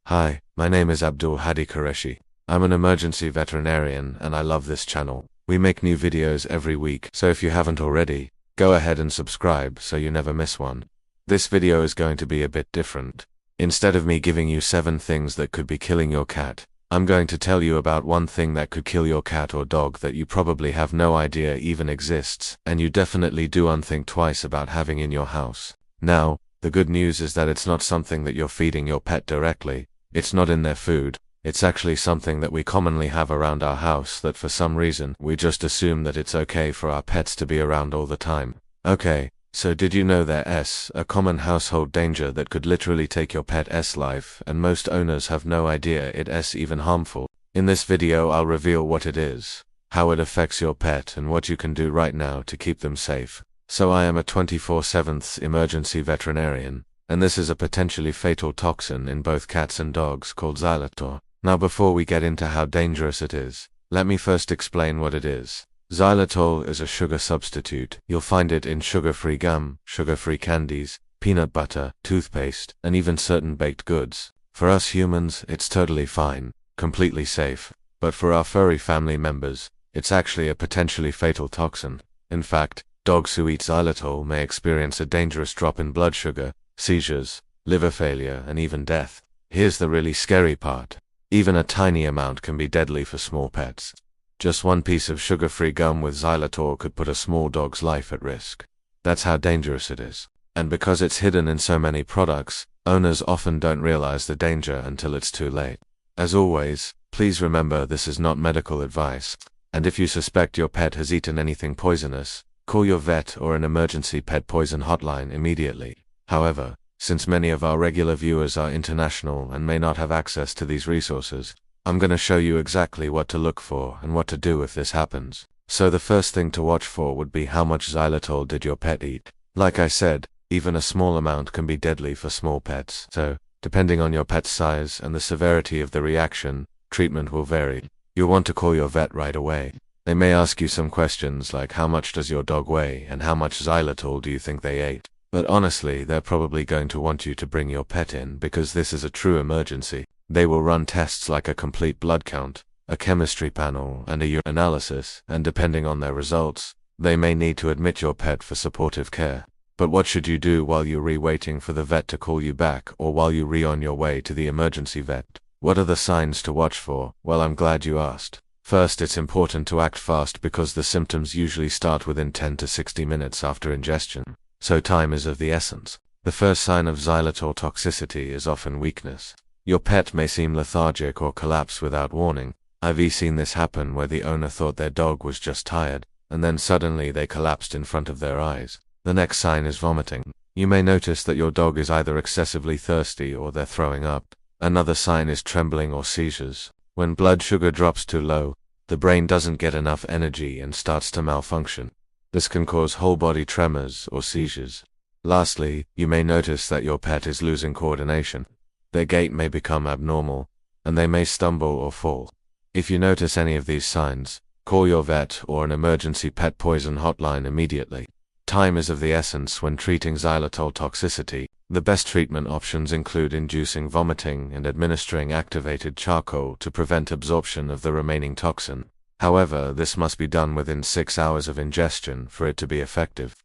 Hi, my name is Abdul Hadi Qureshi. I'm an emergency veterinarian and I love this channel. We make new videos every week, so if you haven't already, go ahead and subscribe so you never miss one. This video is going to be a bit different. Instead of me giving you 7 things that could be killing your cat, I'm going to tell you about one thing that could kill your cat or dog that you probably have no idea even exists, and you definitely do unthink twice about having in your house. Now, the good news is that it's not something that you're feeding your pet directly. It's not in their food. It's actually something that we commonly have around our house that for some reason we just assume that it's okay for our pets to be around all the time. Okay, so did you know there's a common household danger that could literally take your pet's life, and most owners have no idea it's even harmful? In this video I'll reveal what it is, how it affects your pet, and what you can do right now to keep them safe. So I am a 24/7 emergency veterinarian, and this is a potentially fatal toxin in both cats and dogs called Xylitol. Now before we get into how dangerous it is, let me first explain what it is. Xylitol is a sugar substitute. You'll find it in sugar-free gum, sugar-free candies, peanut butter, toothpaste, and even certain baked goods. For us humans, it's totally fine, completely safe, but for our furry family members, it's actually a potentially fatal toxin. In fact, dogs who eat Xylitol may experience a dangerous drop in blood sugar, seizures, liver failure, and even death. Here's the really scary part. Even a tiny amount can be deadly for small pets. Just one piece of sugar-free gum with Xylitol could put a small dog's life at risk. That's how dangerous it is. And because it's hidden in so many products, owners often don't realize the danger until it's too late. As always, please remember this is not medical advice, and if you suspect your pet has eaten anything poisonous, call your vet or an emergency pet poison hotline immediately. However, since many of our regular viewers are international and may not have access to these resources, I'm going to show you exactly what to look for and what to do if this happens. So the first thing to watch for would be how much Xylitol did your pet eat. Like I said, even a small amount can be deadly for small pets, so, depending on your pet's size and the severity of the reaction, treatment will vary. You'll want to call your vet right away. They may ask you some questions like how much does your dog weigh and how much Xylitol do you think they ate. But honestly, they're probably going to want you to bring your pet in because this is a true emergency. They will run tests like a complete blood count, a chemistry panel, and a urine analysis, and depending on their results, they may need to admit your pet for supportive care. But what should you do while you're waiting for the vet to call you back, or while you're on your way to the emergency vet? What are the signs to watch for? Well, I'm glad you asked. First, it's important to act fast because the symptoms usually start within 10 to 60 minutes after ingestion. So time is of the essence. The first sign of Xylitol toxicity is often weakness. Your pet may seem lethargic or collapse without warning. I've seen this happen where the owner thought their dog was just tired, and then suddenly they collapsed in front of their eyes. The next sign is vomiting. You may notice that your dog is either excessively thirsty or they're throwing up. Another sign is trembling or seizures. When blood sugar drops too low, the brain doesn't get enough energy and starts to malfunction. This can cause whole body tremors or seizures. Lastly, you may notice that your pet is losing coordination. Their gait may become abnormal, and they may stumble or fall. If you notice any of these signs, call your vet or an emergency pet poison hotline immediately. Time is of the essence when treating Xylitol toxicity. The best treatment options include inducing vomiting and administering activated charcoal to prevent absorption of the remaining toxin. However, this must be done within 6 hours of ingestion for it to be effective.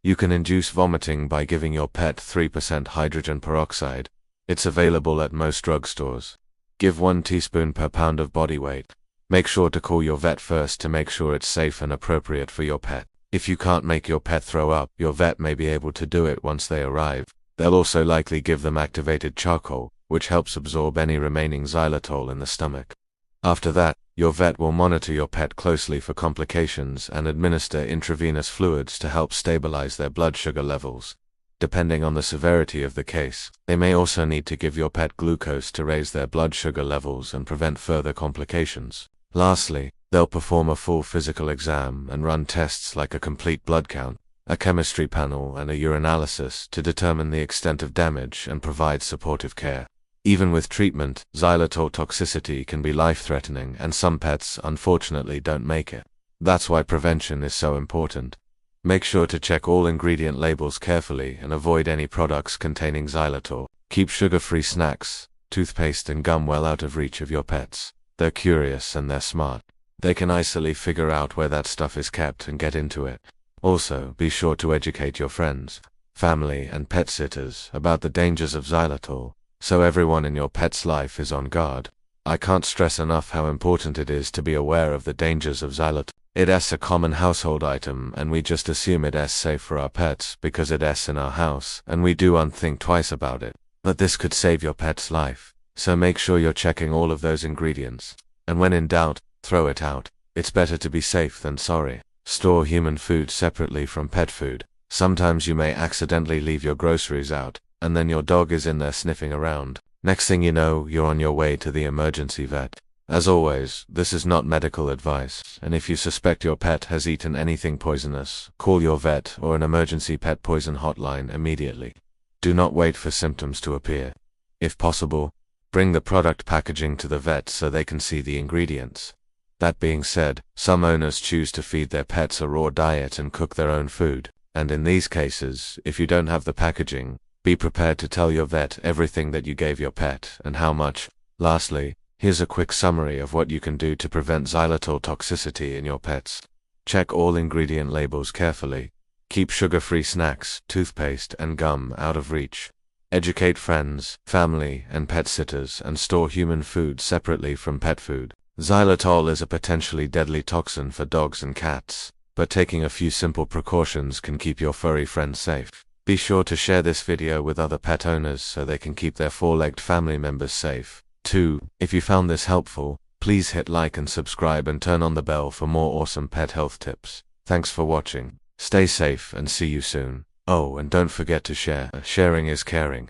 You can induce vomiting by giving your pet 3% hydrogen peroxide. It's available at most drugstores. Give 1 teaspoon per pound of body weight. Make sure to call your vet first to make sure it's safe and appropriate for your pet. If you can't make your pet throw up, your vet may be able to do it once they arrive. They'll also likely give them activated charcoal, which helps absorb any remaining Xylitol in the stomach. After that, your vet will monitor your pet closely for complications and administer intravenous fluids to help stabilize their blood sugar levels. Depending on the severity of the case, they may also need to give your pet glucose to raise their blood sugar levels and prevent further complications. Lastly, they'll perform a full physical exam and run tests like a complete blood count, a chemistry panel, and a urinalysis to determine the extent of damage and provide supportive care. Even with treatment, Xylitol toxicity can be life-threatening, and some pets, unfortunately, don't make it. That's why prevention is so important. Make sure to check all ingredient labels carefully and avoid any products containing Xylitol. Keep sugar-free snacks, toothpaste and gum well out of reach of your pets. They're curious and they're smart. They can easily figure out where that stuff is kept and get into it. Also, be sure to educate your friends, family, and pet sitters about the dangers of xylitol, so everyone in your pet's life is on guard. I can't stress enough how important it is to be aware of the dangers of xylitol. It's a common household item and we just assume it's safe for our pets because it's in our house and we don't think twice about it. But this could save your pet's life, so make sure you're checking all of those ingredients. And when in doubt, throw it out. It's better to be safe than sorry. Store human food separately from pet food. Sometimes you may accidentally leave your groceries out, and then your dog is in there sniffing around. Next thing you know, you're on your way to the emergency vet. As always, this is not medical advice, and if you suspect your pet has eaten anything poisonous, call your vet or an emergency pet poison hotline immediately. Do not wait for symptoms to appear. If possible, bring the product packaging to the vet so they can see the ingredients. That being said, some owners choose to feed their pets a raw diet and cook their own food, and in these cases, if you don't have the packaging, be prepared to tell your vet everything that you gave your pet and how much. Lastly, here's a quick summary of what you can do to prevent xylitol toxicity in your pets. Check all ingredient labels carefully. Keep sugar-free snacks, toothpaste, and gum out of reach. Educate friends, family, and pet sitters and store human food separately from pet food. Xylitol is a potentially deadly toxin for dogs and cats, but taking a few simple precautions can keep your furry friends safe. Be sure to share this video with other pet owners so they can keep their four-legged family members safe. 2. If you found this helpful, please hit like and subscribe and turn on the bell for more awesome pet health tips. Thanks for watching. Stay safe and see you soon. Oh, and don't forget to share. Sharing is caring.